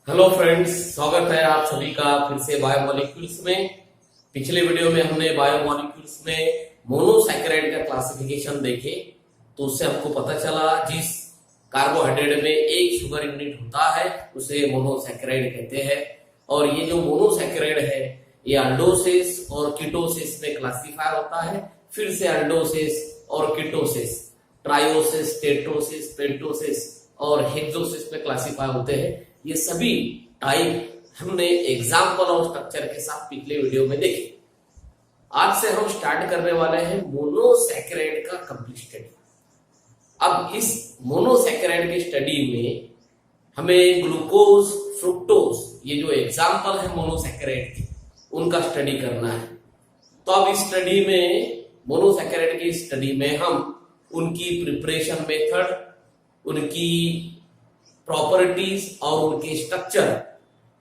Hello friends, स्वागत है आप सभी का फिर से बायोमोलिक्यूल्स में। पिछले वीडियो में हमने बायोमोलिक्यूल्स में मोनोसैकेराइड का क्लासिफिकेशन देखे, तो उससे हमको पता चला जिस कार्बोहाइड्रेट में एक शुगर यूनिट होता है उसे मोनोसैकेराइड कहते हैं। और ये जो मोनोसैकेराइड है ये अल्डोसिस और कीटोसिस में क्लासिफाई होता है। फिर से अल्डोसिस और कीटोसिस, ट्रायोसिस, टेट्रोसिस, पेंटोसिस और हेक्सोसिस में क्लासिफाई होते हैं। ये सभी टाइप हमने एग्जाम्पल और स्ट्रक्चर के साथ पिछले वीडियो में देखे। आज से हम स्टार्ट करने वाले हैं मोनोसैकेराइड का कंप्लीट स्टडी। अब इस मोनोसैकेराइड की स्टडी में हमें ग्लूकोज, फ्रुक्टोज, ये जो एग्जाम्पल है मोनोसैकेराइड के, उनका स्टडी करना है। तो अब इस स्टडी में, मोनोसैकेराइड की स्टडी में हम उनकी प्रिपरेशन मेथड, उनकी प्रॉपर्टीज और उनके स्ट्रक्चर,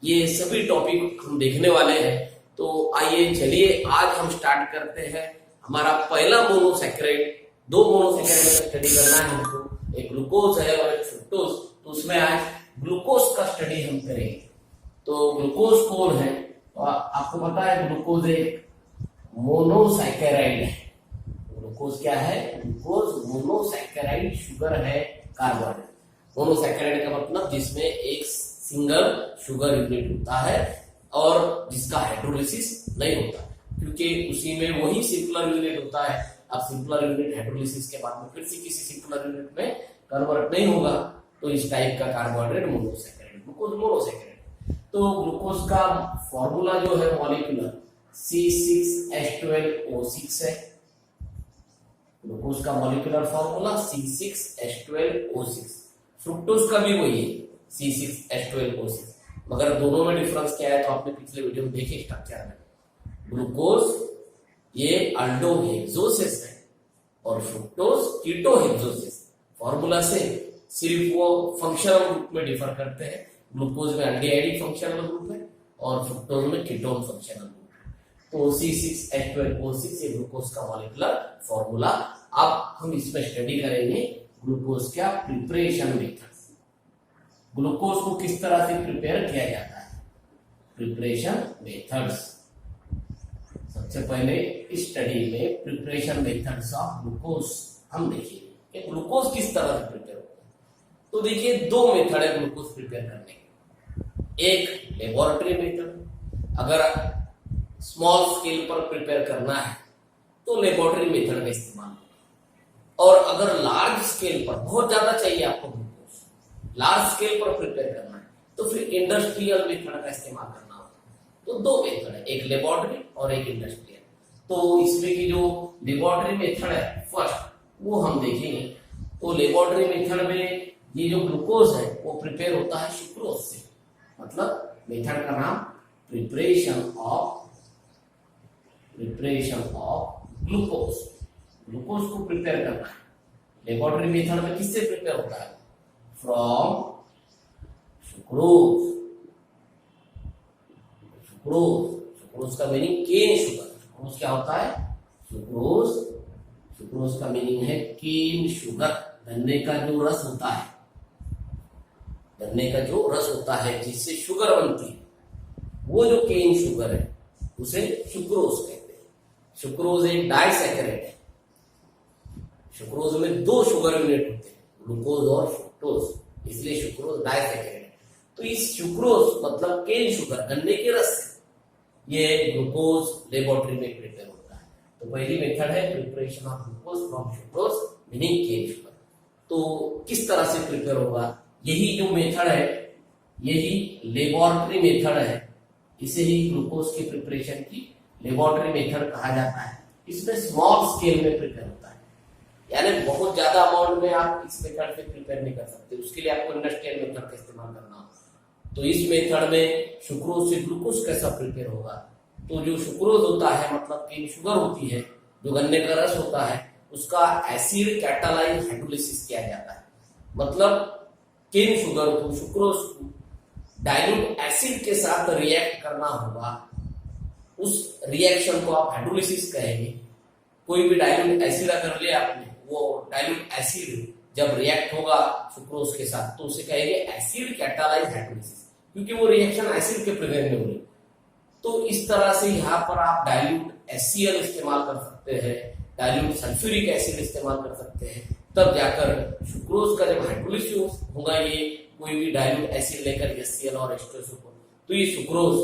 ये सभी टॉपिक हम देखने वाले हैं। तो आइए चलिए आज हम स्टार्ट करते हैं हमारा पहला मोनोसैकेराइड। दो मोनोसैकेराइड का स्टडी करना है हमको, एक ग्लूकोज है और एक फ्रुक्टोज। तो उसमें आज ग्लूकोज का स्टडी हम करेंगे। तो ग्लूकोज कौन है? तो आपको पता है ग्लूकोज एक मोनोसैकेराइड है। ग्लूकोज क्या है? ग्लूकोज मोनोसैकेराइड शुगर है, कार्बोहाइड्रेट। मोनोसैकेराइड का मतलब जिसमें एक सिंगल शुगर यूनिट होता है और जिसका हाइड्रोलिसिस नहीं होता, क्योंकि उसी में वही सिंपलर यूनिट होता है। अब सिंपलर यूनिट हाइड्रोलिसिस के बाद में फिर से किसी सिंपलर यूनिट में कन्वर्ट नहीं होगा, तो इस टाइप का कार्बोहाइड्रेट मोनोसैकेराइड, ग्लूकोज मोनोसैकेराइड। तो ग्लूकोज का फॉर्मूला जो है मॉलिक्यूलर C6H12O6 है। ग्लूकोज का मॉलिक्यूलर फॉर्मूला C6H12O6। फ्रुक्टोज का भी वही है, C6H12O6, मगर दोनों में डिफरेंस क्या है तो आपने पिछले वीडियो में देखे स्ट्रक्चर में। ग्लूकोज ये अल्डोहेक्सोसिस है और फ्रुक्टोज कीटोहेक्सोसिस। फॉर्मूला से सिर्फ वो फंक्शनल ग्रुप में डिफर करते हैं। ग्लूकोज में एल्डिहाइड फंक्शनल ग्रुप है और फ्रुक्टोज में कीटोन फंक्शनल ग्रुप है। तो C6H12O6 ये ग्लूकोज का मॉलिक्यूलर फॉर्मूला। अब हम इसमें स्टडी करेंगे ग्लूकोज का प्रिपरेशन मेथड्स। ग्लूकोज को किस तरह से प्रिपेयर किया जाता है, प्रिपरेशन मेथड्स। सबसे पहले इस स्टडी में प्रिपरेशन मेथड्स ऑफ ग्लूकोज हम देखेंगे कि ग्लूकोज किस तरह से प्रिपेयर होता है। तो देखिए, दो मेथड है ग्लूकोज प्रिपेयर करने के। एक लेबोरेटरी मेथड, अगर स्मॉल स्केल पर प्रिपेयर करना है तो लेबोरेटरी मेथड का इस्तेमाल, और अगर लार्ज स्केल पर बहुत ज्यादा चाहिए आपको ग्लूकोज, लार्ज स्केल पर प्रिपेयर करना है, तो फिर इंडस्ट्रियल मेथड का इस्तेमाल करना होगा। तो दो मेथड है, एक लेबोरेटरी और एक इंडस्ट्रियल। तो इसमें की जो लेबोरेटरी मेथड है फर्स्ट, वो हम देखेंगे। तो लेबोरेटरी मेथड में ये जो ग्लूकोज है वो प्रिपेयर होता है सुक्रोज से। मतलब मेथड का नाम प्रिपरेशन ऑफ ग्लूकोज। ग्लूकोज को प्रिपेयर करना है लेबोरेटरी मेथड में। किससे प्रिपेयर होता है? From sucrose. सुक्रोज का मीनिंग केन शुगर। सुक्रोज क्या होता है? सुक्रोज का मीनिंग है केन शुगर। गन्ने का जो रस होता है, गन्ने का जो रस होता है जिससे शुगर बनती है, वो जो केन शुगर है उसे सुक्रोज कहते हैं। सुक्रोज एक डाइसैकेराइड है। सुक्रोज में दो शुगर यूनिट होते हैं, ग्लूकोज और फ्रुक्टोज, इसलिए सुक्रोज डाइसैकेराइड है। तो इस सुक्रोज मतलब केन शुगर, गन्ने के रस से ये ग्लूकोज लेबोरेटरी में प्रिपेयर होता है। तो पहली मेथड है preparation of glucose from sucrose meaning cane sugar. तो किस तरह से प्रिपेयर होगा? यही जो मेथड है, यही लेबोरेटरी मेथड है। इसे ही ग्लूकोज की प्रिपरेशन की लेबोरेटरी मेथड कहा जाता है। इसमें स्मॉल स्केल में प्रिपेयर होता है, यानी बहुत ज्यादा अमाउंट में आप इस मेथड से प्रिपेयर नहीं कर सकते। उसके लिए आपको इंडस्ट्रियल मेथड का इस्तेमाल करना होगा। तो इस मेथड में सुक्रोज से ग्लूकोज कैसा प्रिपेयर होगा? तो जो सुक्रोज होता है मतलब केन शुगर होती है, जो गन्ने का रस होता है, उसका एसिड कैटालाइज हाइड्रोलिसिस किया जाता है। मतलब केन शुगर को, सुक्रोज को डाइल्यूट एसिड के साथ रिएक्ट करना होगा। उस रिएक्शन को आप हाइड्रोलिसिस कहेंगे। कोई भी डाइल्यूट एसिड अगर ले आपने, वो डाइल्यूट एसिड जब रिएक्ट होगा सुक्रोज के साथ तो उसे कहेंगे एसिड कैटालाइज हाइड्रोलिसिस। क्योंकि वो रिएक्शन एसिड के प्रेजेंट में हो रही। तो इस तरह से यहाँ पर आप डाइल्यूट HCl इस्तेमाल कर सकते हैं, डाइल्यूट सल्फ्यूरिक एसिड इस्तेमाल कर सकते हैं, तब जाकर सुक्रोज का जब हाइड्रोलिसिस होगा, ये कोई भी डाइल्यूट एसिड लेकर HCl और H2SO को, तो ये सुक्रोज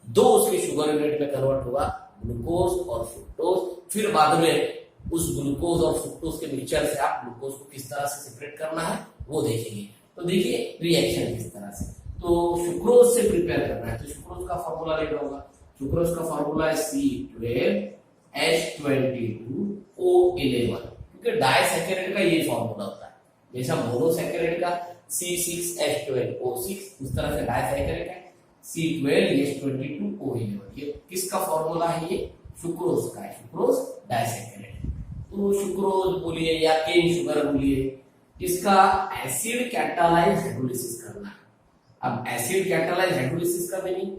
दो उसके शुगर यूनिट में कन्वर्ट होगा, ग्लूकोज और फ्रुक्टोज। फिर बाद में उस ग्लूकोज और फ्रुक्टोज के मिक्सचर से आप ग्लूकोज को किस तरह से सेपरेट करना है वो देखेंगे। तो देखिए रिएक्शन किस तरह से, तो सुक्रोज से प्रिपेयर करना है, तो सुक्रोज का फॉर्मूला लेना होगा। सुक्रोज का फॉर्मूला है C12H22O11, क्योंकि डाइसैकेराइड का ये फॉर्मूला होता है, जैसा मोनोसैकेराइड का C6H12O6, उस तरह से डाइसैकेराइड का C12H22O11। ये किसका फॉर्मूला है? ये सुक्रोज का है, सुक्रोज डाइसैकेराइड। तो सुक्रोज बोलिए या केन शुगर बोलिए, इसका एसिड कैटालाइज हाइड्रोलिसिस करना है। अब एसिड कैटालाइज हाइड्रोलिसिस का मीनिंग,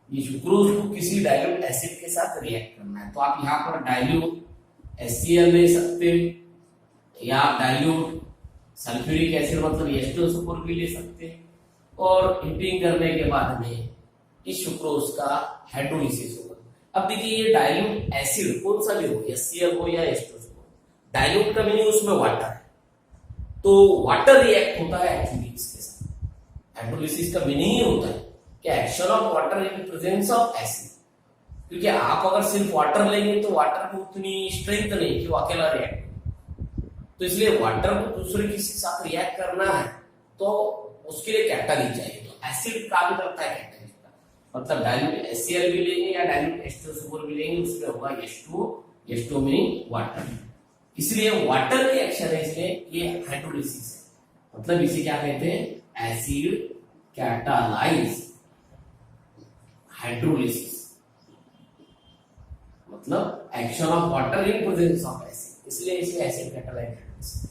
ये सुक्रोज को किसी डाइल्यूट एसिड के साथ रिएक्ट करना है। तो आप यहाँ पर डाइल्यूट HCl ले सकते हैं, या आप डाइल्यूट सल्फ्यूरिक एसिड मतलब H2SO4 भी ले सकते हैं, और हीटिंग करने के बाद में इस सुक्रोज का हाइड्रोलिसिस होगा। अब देखिए ये डाइल्यूट एसिड कौन सा भी हो, HCl हो या H2SO4, डाइल्यूट का मीनिंग उसमें वाटर है, तो वाटर रिएक्ट होता है एक्चुअली इसके साथ। हाइड्रोलिसिस का मीनिंग ही होता है कि action of water in presence of acid, क्योंकि आप अगर सिर्फ वाटर लेंगे तो वाटर में उतनी स्ट्रेंथ नहीं कि वो अकेला रिएक्ट, तो इसलिए वाटर को दूसरे किसी के साथ रिएक्ट करना है तो उसके लिए कैटालिस्ट चाहिए। तो एसिड काम करता है कैटालिस्ट का, मतलब डाइल्यूट HCl भी लेंगे या डाइल्यूट H2SO4 भी लेंगे, उसमें होगा H2 मीनिंग वाटर, इसलिए वाटर की एक्शन है, इसलिए ये हाइड्रोलिसिस है। मतलब इसे क्या कहते हैं? एसिड कैटालाइज हाइड्रोलिसिस, मतलब action of water in presence of acid, इसलिए इसे एसिड कैटालाइज हाइड्रोलिसिस।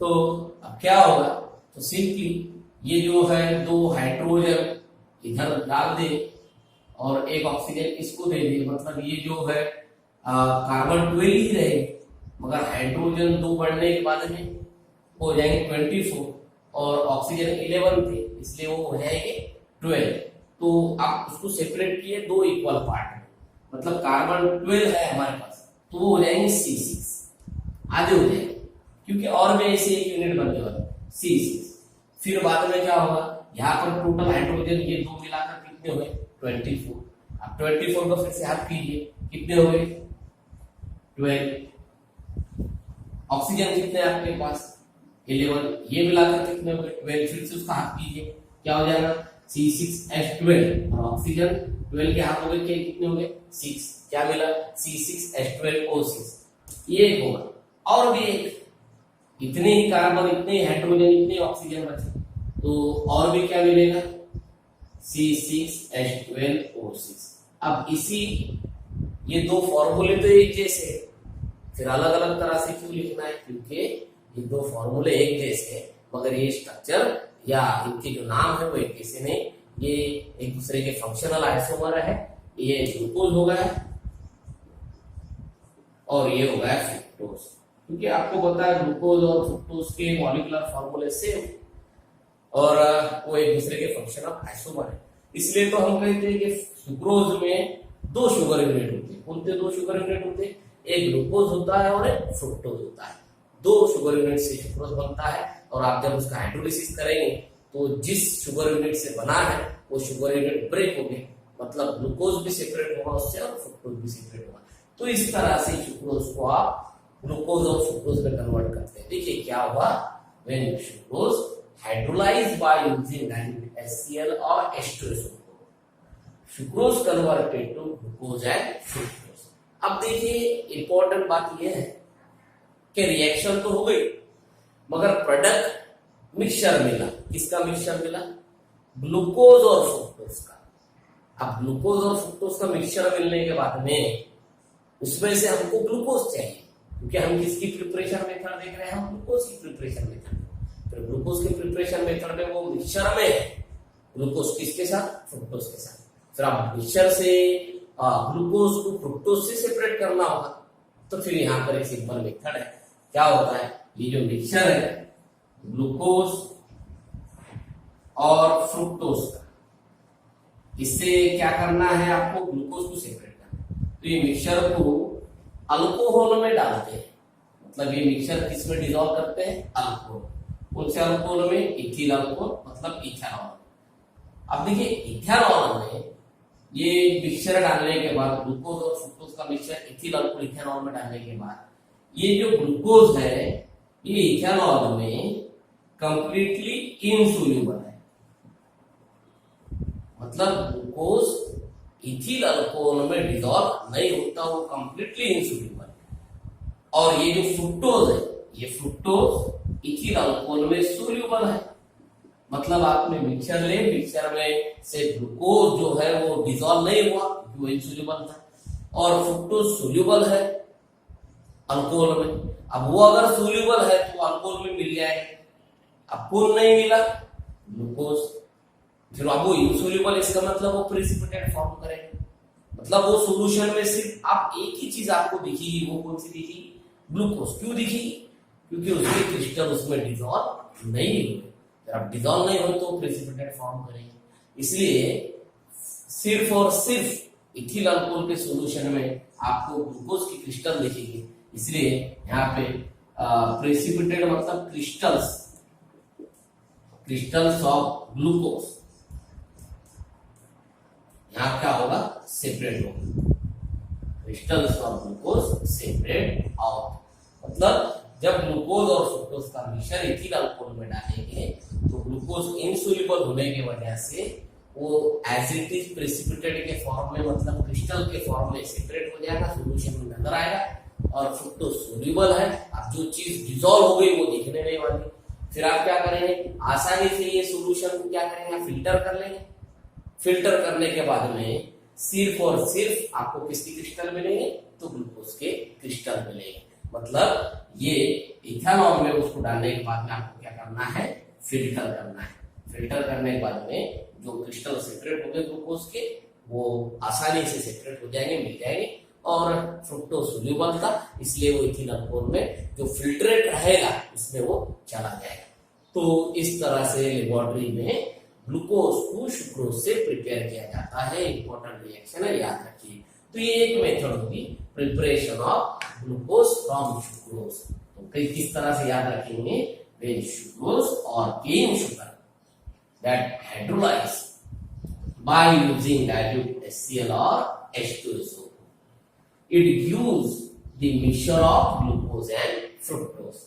तो अब क्या होगा? तो सिंपली ये जो है दो हाइड्रोजन इधर डाल दे और एक ऑक्सीजन इसको दे दे, मतलब ये जो है कार्बन 12 ही रहे, मगर हाइड्रोजन दो बढ़ने के बाद में हो जाएंगे 24 और ऑक्सीजन 11 थे, इसलिए वो हो जाएंगे 12। तो आप उसको सेपरेट किए दो इक्वल पार्ट में, मतलब कार्बन 12 है हमारे पास, तो वो हो जाएंगे C6 आधे हो जाएंगे, क्योंकि और में ऐसे एक यूनिट बनने वाला C6। फिर बाद में क्या होगा? यहाँ पर टोटल हाइड्रोजन ये दो मिलाकर कितने हुए? 24। अब 24 को फिर से हाफ कीजिए, कितने हुए? 12। ऑक्सीजन कितने आपके पास? 11। ये मिलाकर कितने हुए? 12। फिर से उसका हाफ कीजिए, क्या हो जाएगा? C6H12, और ऑक्सीजन 12 के हाफ हो गए, कितने हो गए? 6। क्या मिला? C6H12O6। ये होगा, और भी एक, इतने ही कार्बन, इतने ही हाइड्रोजन, इतने ही ऑक्सीजन बचे, तो और भी क्या मिलेगा? C6H12O6। अब इसी ये दो फॉर्मूले तो एक जैसे, फिर अलग अलग तरह से क्यों लिखना है? क्योंकि ये दो फॉर्मूले एक जैसे मगर ये स्ट्रक्चर या इनके जो नाम है वो एक जैसे नहीं, ये एक दूसरे के फंक्शनल आइसोमर है। ये ग्लूकोज हो गया और ये हो गया फ्रुक्टोज, क्योंकि आपको पता है ग्लूकोज और फ्रुक्टोज के मॉलिक्यूलर फॉर्मूले सेम और वो एक दूसरे के फंक्शनल आइसोमर है। इसलिए तो हम कहते हैं कि सुक्रोज में दो शुगर यूनिट होते हैं। कौन से दो शुगर यूनिट होते हैं? एक ग्लूकोज होता है और एक फ्रुक्टोज होता है। दो शुगर यूनिट से सुक्रोज बनता है, और आप जब उसका हाइड्रोलिसिस करेंगे तो जिस शुगर यूनिट से बना है वो शुगर यूनिट ब्रेक हो गए, मतलब ग्लूकोज भी सेपरेट होगा उससे और फ्रुक्टोज भी सेपरेट होगा। तो इस तरह से सुक्रोज को आप ग्लूकोज और फ्रुक्टोज में कन्वर्ट करते हैं। देखिए क्या हुआ, when sucrose hydrolysed by using diluted HCl और H2SO4, sucrose converted to glucose and fructose. अब देखिए इंपॉर्टेंट बात यह है कि रिएक्शन तो हो गई मगर प्रोडक्ट मिक्सचर मिला। किसका मिक्सचर मिला? ग्लूकोज और फ्रुक्टोज का। अब ग्लूकोज और फ्रुक्टोज का मिक्सचर मिलने के बाद में उसमें से हमको ग्लूकोज चाहिए, क्योंकि हम किसकी प्रिपरेशन मेथड देख रहे हैं? हम ग्लूकोज की प्रिपरेशन मेथड। फिर ग्लूकोज के प्रिपरेशन मेथड में वो मिक्सचर में ग्लूकोज किसके साथ? फ्रुक्टोज के साथ। फिर आप मिक्सचर से ग्लूकोज को फ्रुक्टोज से सेपरेट करना होगा, तो फिर यहाँ पर एक सिंपल मेथड है। क्या होता है? ये जो मिक्सचर है ग्लूकोज और फ्रुक्टोज का, इससे क्या करना है, आपको ग्लूकोज को सेपरेट करना है। तो ये मिक्सचर को अल्कोहल में डालते हैं, मतलब ये मिक्सचर किस में डिजोल्व करते हैं, अल्कोहल। कौन से अल्कोहल में, इथिल अल्कोहल, मतलब इथेनॉल। अब देखिए इथेनॉल में ये मिक्सचर डालने के बाद, ग्लूकोज और फ्रुक्टोज का मिक्सचर इथिल अल्कोहल इथेनॉल में डालने के बाद, ये जो ग्लूकोज है ये इथेनॉल में कंप्लीटली इनसोल्यूबल है। मतलब ग्लूकोज इथिल अल्कोहल में डिसॉल्व नहीं होता, वो कंप्लीटली इनसोल्यूबल है। और ये जो फ्रुक्टोज है, ये फ्रुक्टोज इथिल अल्कोहल में सोल्यूबल है। मतलब आपने मिक्सचर ले, मिक्सचर में से ग्लूकोज जो है वो डिसॉल्व नहीं हुआ, वो इनसोल्यूबल था, और फ्रुक्टोज सोल्यूबल है अल्कोहल में। अब वो अगर सोल्यूबल है तो अल्कोहल में मिल जाएगा, अब कौन नहीं मिला, ग्लूकोज। फिर अब वो इनसोल्यूबल, इसका मतलब वो प्रेसिपिटेट फॉर्म करेगा। मतलब वो सॉल्यूशन में सिर्फ आप एक ही चीज आपको दिखेगी, वो कौन सी दिखेगी, ग्लूकोज। क्यों दिखेगी, क्योंकि उसके क्रिस्टल उसमें डिसॉल्व नहीं हुए। अब डिसॉल्व नहीं हो तो प्रेसिपिटेट फॉर्म करेंगे। इसलिए सिर्फ और सिर्फ इथिल अल्कोहल के सॉल्यूशन में आपको ग्लूकोज की क्रिस्टल दिखेगी। इसलिए यहाँ पे प्रेसिपिटेट मतलब क्रिस्टल्स ऑफ ग्लूकोज, यहाँ क्या होगा, सेपरेट होगा, crystals of glucose separate out. मतलब जब ग्लूकोज और फ्रुक्टोज का मिक्सचर इथिल अल्कोहल में डालेंगे तो ग्लूकोज इनसोल्यूबल होने की वजह से वो एज इट इज प्रेसिपिटेट के फॉर्म में, मतलब क्रिस्टल के फॉर्म में सेपरेट हो जाएगा, सॉल्यूशन में नजर आएगा। और फ्रुक्टोज सोल्यूबल है, अब जो चीज डिसॉल्व हो गई वो दिखने नहीं वाली। फिर आप क्या करेंगे, आसानी से ये सॉल्यूशन को क्या करेंगे, फिल्टर कर लेंगे। फिल्टर करने के बाद में सिर्फ और सिर्फ आपको किसकी क्रिस्टल मिलेंगे, तो ग्लूकोज के क्रिस्टल मिलेंगे। मतलब ये इथेनॉल में उसको डालने के बाद में आपको क्या करना है, फिल्टर करना है। फिल्टर करने के बाद में जो क्रिस्टल सेपरेट हो गए ग्लूकोज के, वो आसानी से सेपरेट हो जाएंगे, मिल जाएंगे। और फ्रुक्टोज सोल्यूबल था, इसलिए वो इथिल अल्कोहल में जो फिल्ट्रेट रहेगा उसमें वो चला जाएगा। तो इस तरह से लेबोरेटरी में ग्लूकोज को सुक्रोज से प्रिपेयर किया जाता है। इंपॉर्टेंट रिएक्शन है, याद रखिए। तो ये एक मेथड होगी preparation of glucose from sucrose. तो किस तरह से याद रखेंगे, when sucrose or cane sugar that hydrolyze by using dilute HCl or H2SO, it gives the mixture of glucose and fructose,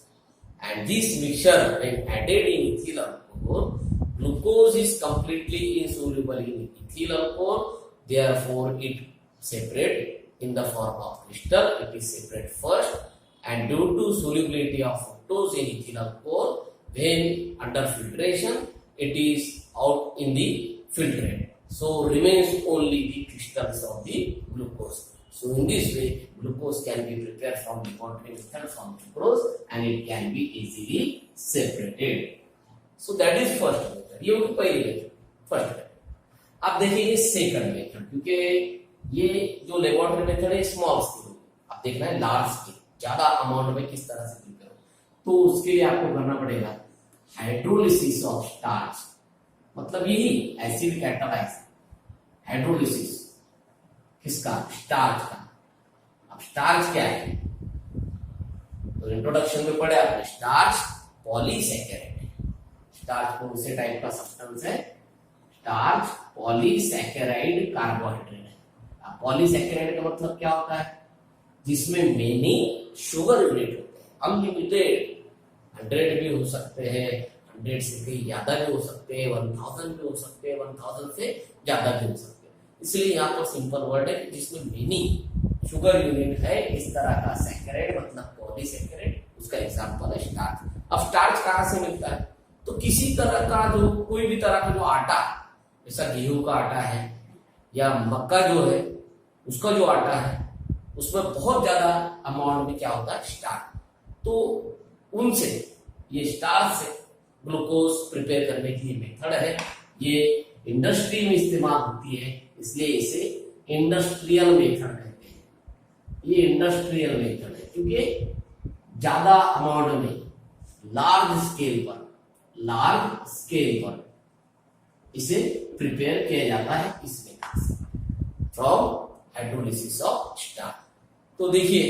and this mixture when added in ethyl alcohol, glucose is completely insoluble in ethyl alcohol, therefore it separate in the form of crystal. It is separate first, and due to solubility of fructose in ethyl alcohol, when under filtration it is out in the filtrate, so remains only the crystals of the glucose. So in this way glucose can be prepared from the laboratory method from sucrose, and it can be easily separated. So that is first method, ये होगी पहली method, first method. अब देखिए second method, क्योंकि ये जो laboratory method है small scale, अब देखना है लार्ज स्केल, ज्यादा अमाउंट में किस तरह से प्रिपेयर हो। तो उसके लिए आपको करना पड़ेगा हाइड्रोलिसिस ऑफ स्टार्च, मतलब यही एसिड कैटालाइज, हाइड्रोलिसिस किसका, स्टार्च का। अब स्टार्च क्या है, तो इंट्रोडक्शन में पढ़े आपने, स्टार्च पॉलीसैकेराइड है। स्टार्च कौन से टाइप का सब्सटेंस है, स्टार्च पॉलीसैकेराइड कार्बोहाइड्रेट है। अब पॉलीसैकेराइड का मतलब क्या होता है, जिसमें मेनी शुगर यूनिट होते हैं, अनलिमिटेड, 100 भी हो सकते हैं, 100 से कहीं ज्यादा भी हो सकते हैं, 1000 भी हो सकते हैं, 1000 से ज्यादा भी हो सकते हैं। इसलिए यहाँ पर सिंपल वर्ड है जिसमें मेनी शुगर यूनिट है, इस तरह का सैकेराइड मतलब पॉलीसैकेराइड, उसका एग्जांपल है स्टार्च। अब स्टार्च कहाँ से मिलता है, तो किसी तरह का जो कोई भी तरह का जो आटा, जैसा गेहूं का आटा है या मक्का जो है उसका जो आटा है, उसमें बहुत ज्यादा अमाउंट में क्या होता है, स्टार्च। तो उनसे ये स्टार्च से ग्लूकोज प्रिपेयर करने की मेथड है। ये इंडस्ट्री में इस्तेमाल होती है, इसलिए इसे इंडस्ट्रियल मेथड कहते हैं। ये इंडस्ट्रियल मेथड है क्योंकि ज्यादा अमाउंट में लार्ज स्केल पर इसे प्रिपेयर किया जाता है इस मेथड से, फ्रॉम हाइड्रोलिसिस ऑफ स्टार्च। तो देखिए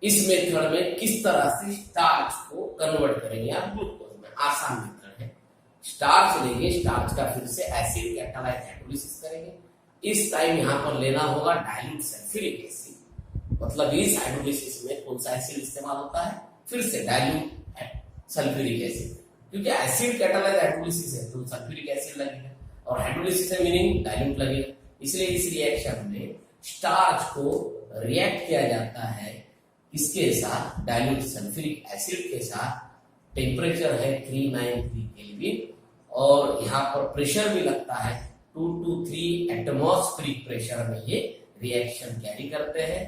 इस मेथड में किस तरह से स्टार्च को कन्वर्ट करेंगे आप ग्लूकोज में। आसान मेथड है, स्टार्च लेंगे, स्टार्च का फिर से एसिड कैटालाइज हाइड्रोलिसिस करेंगे। इस टाइम यहाँ पर लेना होगा डाइल्यूट सल्फ्यूरिक एसिड। मतलब इस हाइड्रोलिसिस में कौन सा एसिड इस्तेमाल होता है, फिर से डाइल्यूट सल्फ्यूरिक एसिड, क्योंकि एसिड कैटालाइज हाइड्रोलिसिस है तो सल्फ्यूरिक एसिड लगेगा, और हाइड्रोलिसिस है मीनिंग डाइल्यूट लगेगा। इसलिए इस रिएक्शन में स्टार्च को रिएक्ट किया जाता है इसके साथ, डाइल्यूट सल्फ्यूरिक एसिड के साथ। टेम्परेचर है 393 केल्विन, और यहाँ पर प्रेशर भी लगता है 2 to 3 एटमॉस्फेरिक प्रेशर में ये रिएक्शन कैरी करते हैं,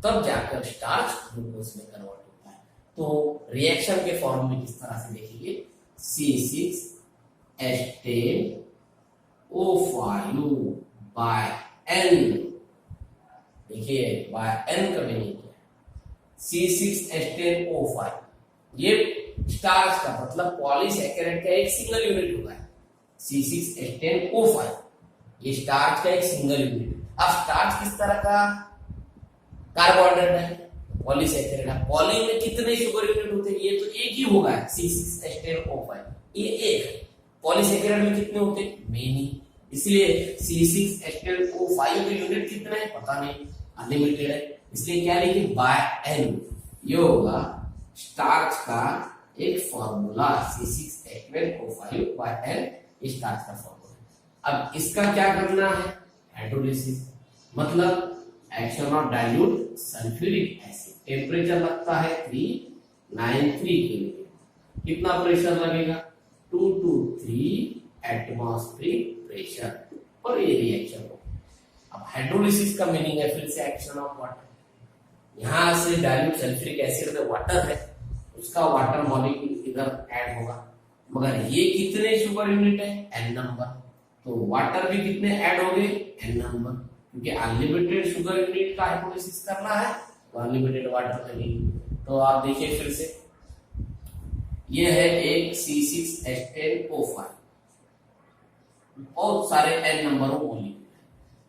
तब जाकर स्टार्च ग्लूकोज में कन्वर्ट होता है। तो रिएक्शन के फॉर्म में किस तरह से देखेंगे, C6H10O5 बाय N। देखिए बाय N का मीनिंग क्या है, C6H10O5 ये स्टार्च का मतलब पॉलीसैकेराइड का एक सिंगल यूनिट होगा, C6H10O5 ये स्टार्च का एक सिंगल यूनिट। अब स्टार्च किस तरह का कार्बोहाइड्रेट है, पॉलीसैकेराइड है। पॉली में कितने शुगर यूनिट होते हैं, ये तो एक ही होगा C6H10O5, ये एक है। पॉलीसैकेराइड में कितने होते हैं, मेनी, इसलिए C6H10O5 के यूनिट कितने हैं पता नहीं, अनलिमिटेड है। इसलिए क्या लिखे, बाय N। ये होगा स्टार्च का एक formula, C6H10O5 by N, starch का फॉर्मूला। अब इसका क्या करना है, हाइड्रोलिसिस, मतलब action of dilute sulphuric acid. Temperature लगता है 393 केल्विन, कितना प्रेशर लगेगा, 2 to 3 एटमॉस्फेरिक प्रेशर पर ये रिएक्शन हो। अब हाइड्रोलिसिस का मीनिंग है फिर से एक्शन ऑफ वाटर। यहां से डाइल्यूट सल्फ्यूरिक एसिड में वाटर है, उसका वाटर मॉलिक्यूल इधर ऐड होगा, मगर ये कितने शुगर यूनिट है, n नंबर, तो वाटर भी कितने ऐड हो गए, n नंबर, क्योंकि अनलिमिटेड शुगर यूनिट का हाइड्रोलिसिस करना है तो अनलिमिटेड वाटर लगेगी। तो आप देखिए फिर से, ये है एक C6H10O5, बहुत सारे n नंबरों मॉलिक्यूल,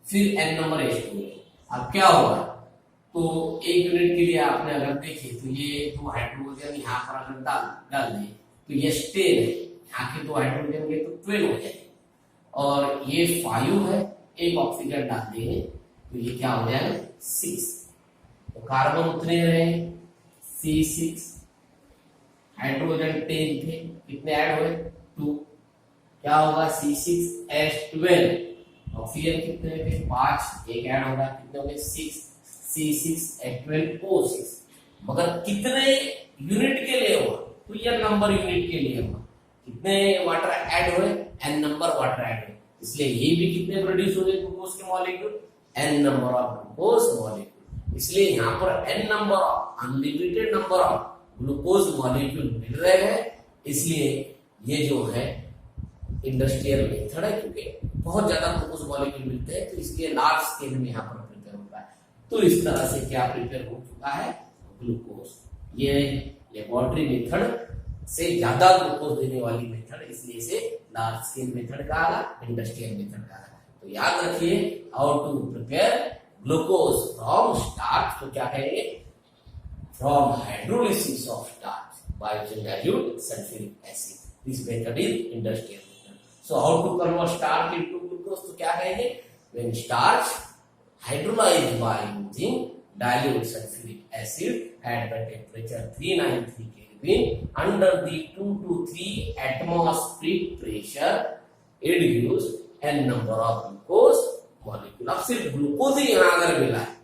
फिर n नंबर H2। अब क्या होगा, तो एक यूनिट के लिए आपने अगर देखे तो ये दो हाइड्रोजन यहाँ पर अगर डाल दिए तो ये 10 है, यहाँ के दो हाइड्रोजन के तो 12 हो जाएंगे, और ये 5 है, एक ऑक्सीजन डाल देंगे तो ये क्या हो जाएगा 6। तो कार्बन उतने रहे C6, हाइड्रोजन 10 थे, कितने ऐड हुए 2, क्या होगा C6H12, ऑक्सीजन कितने थे 5, एक ऐड होगा, कितने हो गए 6, C6H12O6। मगर कितने यूनिट के लिए हुआ, तो ये नंबर यूनिट के लिए हुआ, कितने वाटर ऐड हुए, n नंबर वाटर ऐड हुए, इसलिए ये भी कितने प्रोड्यूस हो गए ग्लूकोज के molecule, n number of glucose molecule. इसलिए यहाँ पर n number of, unlimited number of glucose molecule मिल रहे हैं। इसलिए ये जो है इंडस्ट्रियल मेथड है, क्योंकि बहुत ज्यादा ग्लूकोज मॉलिक्यूल मिलते हैं, तो इसलिए लार्ज स्केल में यहाँ पर प्रिपेयर होता है। तो इस तरह से क्या प्रिपेयर हो चुका है ग्लूकोज। ये लेबोरेटरी मेथड से ज्यादा ग्लूकोज देने वाली मेथड, इसलिए इसे लार्ज स्केल मेथड कहा, इंडस्ट्रियल मेथड कहा। तो याद रखिए, how to prepare glucose from starch, तो क्या कहेंगे, from hydrolysis of starch by dilute sulphuric acid, this method is industrial method. So how to convert starch into glucose, तो क्या कहेंगे, when starch hydrolyzed by using dilute sulfuric acid at the temperature 393 Kelvin under the 2 to 3 atmospheric pressure, it gives n number of glucose molecule। अब सिर्फ glucose ही यहाँ अगर मिला है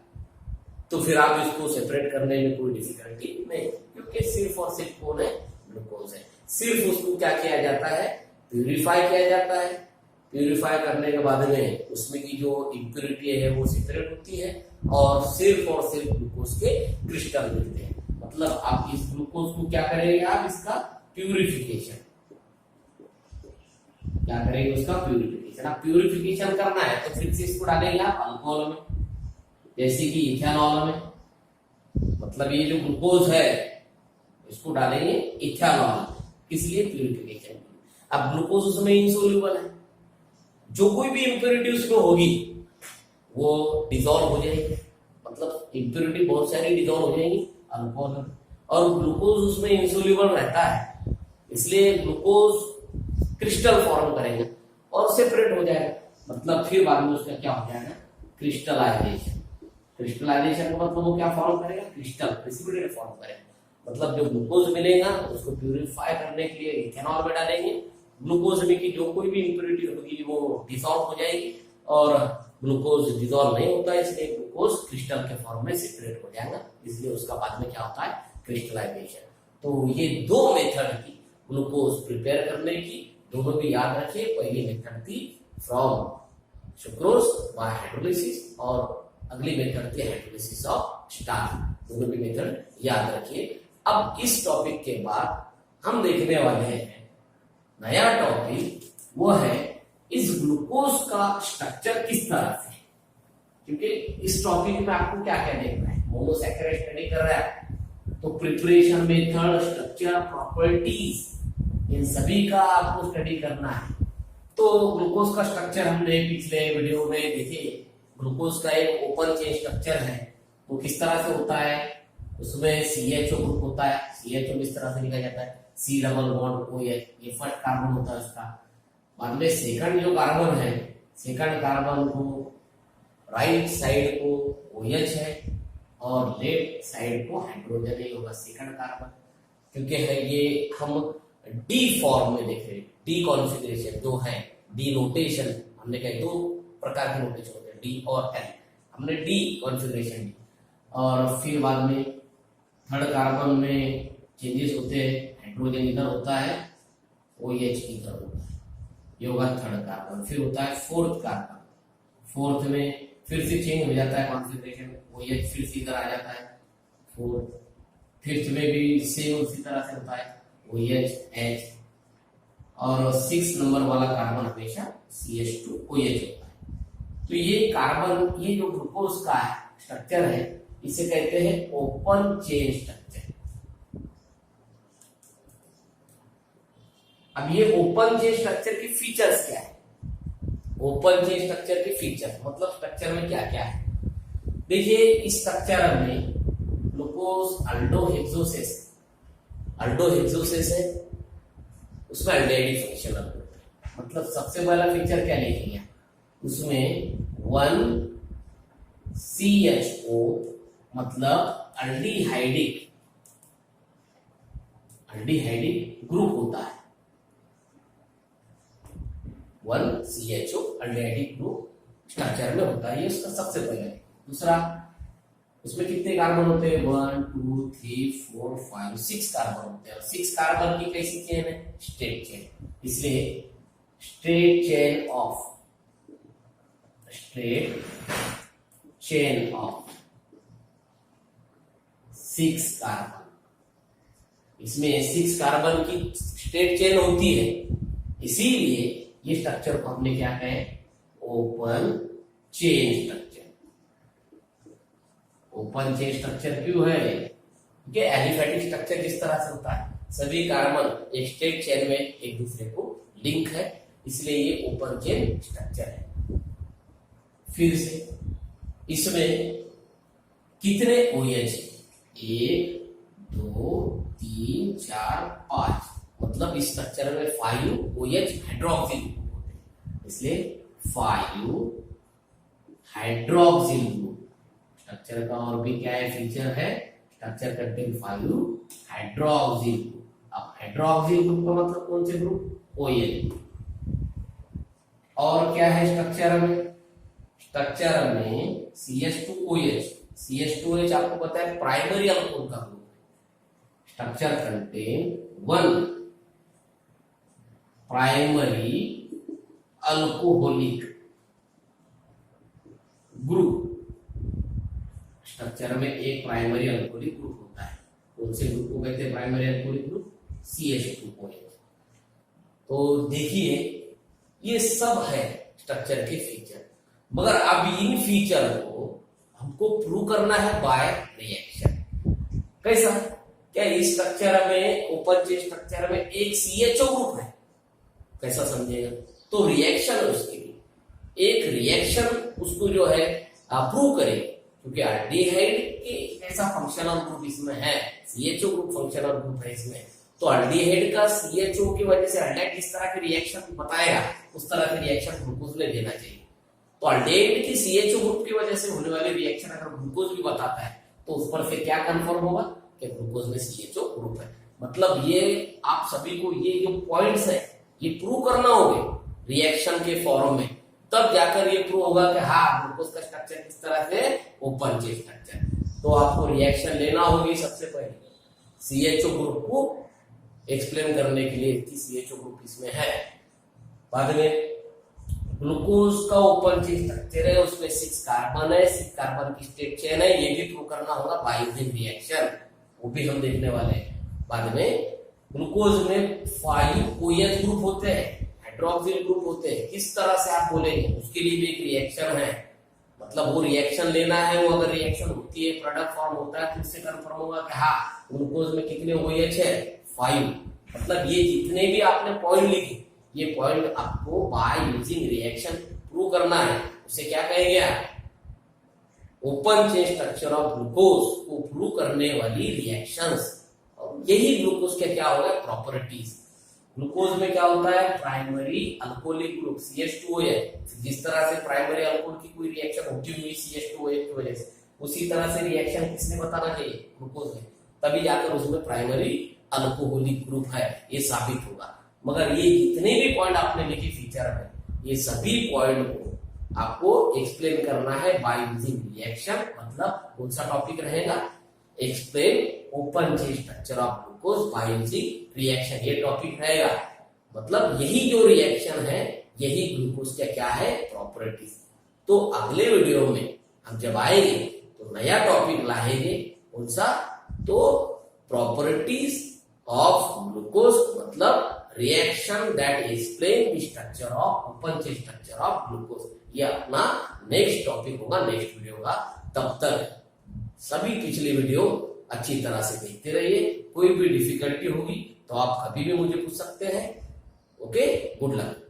तो फिर आप इसको सेपरेट करने में कोई डिफिकल्टी नहीं, क्योंकि सिर्फ और सिर्फ कौन है, ग्लूकोज है। सिर्फ उसको क्या किया जाता है, प्यूरिफाई किया जाता है। प्यूरिफाई करने के बाद में उसमें की जो इम्प्योरिटी है वो सेपरेट होती है, और सिर्फ ग्लूकोज के क्रिस्टल मिलते हैं। मतलब आप इस ग्लूकोज को क्या करेंगे, आप इसका प्यूरिफिकेशन, क्या करेंगे, उसका प्यूरिफिकेशन। आप प्यूरिफिकेशन करना है तो फिर से इसको डालेंगे आप अल्कोहल में, जैसे कि इथेनॉल में। मतलब ये जो ग्लूकोज है इसको डालेंगे इथेनॉल, इसलिए प्यूरिफिकेशन। अब ग्लूकोज उसमें इनसोल्यूबल है, जो कोई भी इम्प्योरिटी उसमें होगी वो डिसॉल्व हो जाएगी, मतलब इम्प्योरिटी बहुत सारी डिसॉल्व हो जाएंगी अल्कोहल में, और ग्लूकोज उसमें इनसोल्यूबल रहता है, इसलिए ग्लूकोज क्रिस्टल फॉर्म करेगा और सेपरेट हो जाएगा, मतलब फिर बाद में उसका क्या हो जाएगा, क्रिस्टलाइजेशन। क्रिस्टलाइजेशन का मतलब वो क्या फॉर्म करेगा, क्रिस्टल प्रेसिपिटेट फॉर्म करेगा, मतलब जो ग्लूकोज मिलेगा उसको प्यूरिफाई करने के लिए इथेनॉल में डालेंगे, ग्लूकोज में की जो कोई भी इंप्योरिटी होगी वो डिसॉल्व हो जाएगी, और ग्लूकोज डिसॉल्व नहीं होता है इसलिए ग्लूकोज क्रिस्टल के फॉर्म में सेपरेट हो जाएगा, इसलिए उसका बाद में क्या होता है, क्रिस्टलाइजेशन। तो ये दो मेथड की ग्लूकोज प्रिपेयर करने की, दोनों भी याद रखिए, पहली मेथड थी फ्रॉम सुक्रोज बाय हाइड्रोलिसिस और अगली मेथड थी हाइड्रोलिसिस ऑफ स्टार्च, दोनों भी मेथड याद रखिए। अब इस टॉपिक के बाद हम देखने वाले हैं नया टॉपिक, वो है इस ग्लूकोज का स्ट्रक्चर किस तरह से, क्योंकि इस टॉपिक में आपको क्या क्या देखना है, मोनोसैकेराइड स्टडी कर रहा है तो प्रिपरेशन मेथड, स्ट्रक्चर, प्रॉपर्टीज, इन सभी का आपको स्टडी करना है। तो ग्लूकोज का स्ट्रक्चर हमने पिछले वीडियो में देखे, ग्लूकोज का एक ओपन चेन स्ट्रक्चर है, वो किस तरह से होता है, उसमें CHO ग्रुप होता है, CHO इस तरह से लिखा जाता है, C डबल बॉन्ड OH, ये फर्स्ट कार्बन होता है उसका, बाद में सेकंड जो कार्बन है, सेकंड कार्बन को राइट साइड को OH है और लेफ्ट साइड को हाइड्रोजन ही होगा सेकंड कार्बन, क्योंकि है ये हम डी फॉर्म में देख रहे हैं, डी कॉन्फ़िगरेशन जो है, डी नोटेशन हमने कहा दो प्रकार के नोटेशन होते हैं, डी और एल, हमने डी कॉन्फ़िगरेशन दी, और फिर बाद में थर्ड कार्बन में चेंजेस होते हैं, हाइड्रोजन इधर होता है, OH इधर होता है, ये होगा थर्ड कार्बन। फिर होता है फोर्थ कार्बन, फोर्थ में फिर से चेंज हो जाता है कॉन्फ़िगरेशन, OH फिर से इधर आ जाता है फोर्थ, फिफ्थ में भी सेम उसी तरह से होता है, OH H, और 6 नंबर वाला कार्बन हमेशा CH2OH होता है। तो ये कार्बन, ये जो ग्लूकोज का स्ट्रक्चर है इसे कहते हैं ओपन चेन स्ट्रक्चर। अब ये ओपन चेन स्ट्रक्चर की फीचर्स क्या है, ओपन चेन स्ट्रक्चर के फीचर मतलब स्ट्रक्चर में क्या क्या है, देखिए इस स्ट्रक्चर में ग्लूकोज अल्डोहेक्सोसेस, अल्डोहेक्सोसेस है, उसमें अल्डेहाइड फंक्शनल ग्रुप है, मतलब सबसे पहला फीचर क्या लिखेंगे उसमें 1CHO मतलब अल्डिहाइडिक ग्रुप होता है, 1CHO अल्डिहाइडिक ग्रुप स्ट्रक्चर में होता है, ये उसका सबसे पहले। दूसरा, उसमें कितने कार्बन होते हैं, 1 2 3 4 5 6 कार्बन होते हैं, और 6 कार्बन की कैसी चेन है, स्ट्रेट चेन, इसलिए स्ट्रेट चेन ऑफ 6 कार्बन, इसमें 6 कार्बन की स्ट्रेट चेन होती है, इसीलिए ये स्ट्रक्चर को हमने क्या कहे, open chain structure. Open chain structure क्यों है, क्योंकि एलिफेटिक स्ट्रक्चर किस तरह से होता है, सभी कार्बन एक स्ट्रेट चेन में एक दूसरे को लिंक है, इसलिए ये ओपन चेन स्ट्रक्चर है। फिर से इसमें कितने OH, 1 2 3 4 5, मतलब इस स्ट्रक्चर में 5 OH हाइड्रोक्सिल ग्रुप होते हैं, इसलिए 5 हाइड्रोक्सिल ग्रुप। स्ट्रक्चर का और भी क्या है फीचर है, स्ट्रक्चर कंटेन 5 हाइड्रोक्सिल ग्रुप। अब हाइड्रोक्सिल ग्रुप का मतलब कौन से ग्रुप, OH। और क्या है स्ट्रक्चर में, स्ट्रक्चर में CH2OH, CH2OH आपको पता है प्राइमरी अल्कोहल का ग्रुप है, structure contain 1 primary alcoholic group, structure में एक प्राइमरी अल्कोहलिक ग्रुप होता है, कौन से ग्रुप को कहते हैं प्राइमरी अल्कोहलिक ग्रुप, CH2OH। तो देखिए ये सब है स्ट्रक्चर के फीचर, मगर अब इन फीचर को हमको प्रूव करना है बाय रिएक्शन। कैसा, क्या इस स्ट्रक्चर में, ओपन चेन स्ट्रक्चर में एक CHO ग्रुप है, कैसा समझेगा? तो रिएक्शन है उसके लिए, एक रिएक्शन उसको जो है प्रूव करे, क्योंकि अल्डिहाइड के ऐसा फंक्शनल ग्रुप इसमें है, CHO ग्रुप फंक्शनल ग्रुप है इसमें। तो अल्डिहाइड का CHO की वजह से अल्डिहाइड जिस तरह की रिएक्शन बताएगा उस तरह की रिएक्शन ग्लूकोज में देना चाहिए। तो अल्डिहाइड की CHO ग्रुप की वजह से होने वाली रिएक्शन अगर ग्लूकोज भी बताता है तो उस पर से क्या कंफर्म होगा कि ग्लूकोज में CHO ग्रुप है। मतलब ये आप सभी को ये जो पॉइंट्स है ये प्रूव करना होगा रिएक्शन के फॉर्म में, तब जाकर ये प्रूव होगा कि हाँ ग्लूकोज का स्ट्रक्चर किस तरह से, ओपन चेन स्ट्रक्चर। तो आपको रिएक्शन लेना होगी सबसे पहले CHO ग्रुप को एक्सप्लेन करने के लिए कि CHO ग्रुप इसमें है। बाद में ग्लूकोज का ओपन चेन स्ट्रक्चर है, उसमें 6 कार्बन है, 6 कार्बन की स्टेट चेन है, ये भी प्रूव करना होगा बाय यूजिंग रिएक्शन, वो भी हम देखने वाले हैं। बाद में ग्लूकोज में 5 OH ग्रुप होते हैं, हाइड्रोक्सिल ग्रुप होते हैं, किस तरह से आप बोलेंगे उसके लिए भी एक रिएक्शन है। मतलब वो रिएक्शन लेना है, वो अगर रिएक्शन होती है प्रोडक्ट फॉर्म होता है तो इससे कंफर्म होगा कि हाँ ग्लूकोज में कितने OH है, 5। मतलब ये जितने भी आपने पॉइंट लिखे ये पॉइंट आपको बाय यूजिंग रिएक्शन प्रूव करना है। उसे क्या कहेंगे आप, open chain structure of glucose को प्रूव करने वाली रिएक्शंस। और यही ग्लूकोज के क्या होगा, प्रॉपर्टीज। ग्लूकोज में क्या होता है, प्राइमरी अल्कोहलिक ग्रुप CH2OH, जिस तरह से प्राइमरी अल्कोहल की कोई रिएक्शन होती हुई CH2OH की वजह से, उसी तरह से रिएक्शन किसने बताना चाहिए, ग्लूकोज में, तभी जाकर उसमें प्राइमरी अल्कोहलिक ग्रुप है ये साबित होगा। मगर ये जितने भी पॉइंट आपने लिखे फीचर है ये सभी पॉइंट को आपको एक्सप्लेन करना है बाय यूजिंग रिएक्शन। मतलब कौन सा टॉपिक रहेगा, explain open chain structure of glucose by using reaction, ये टॉपिक रहेगा। मतलब यही जो रिएक्शन है यही ग्लूकोज का क्या है, प्रॉपर्टीज। तो अगले वीडियो में हम जब आएंगे तो नया टॉपिक लाएंगे, कौन सा, तो प्रॉपर्टीज ऑफ ग्लूकोज, मतलब reaction that explain the structure of open chain structure of glucose. ये अपना नेक्स्ट टॉपिक होगा, नेक्स्ट वीडियो होगा। तब तक सभी पिछले वीडियो अच्छी तरह से देखते रहिए। कोई भी डिफिकल्टी होगी तो आप कभी भी मुझे पूछ सकते हैं। Okay, good luck.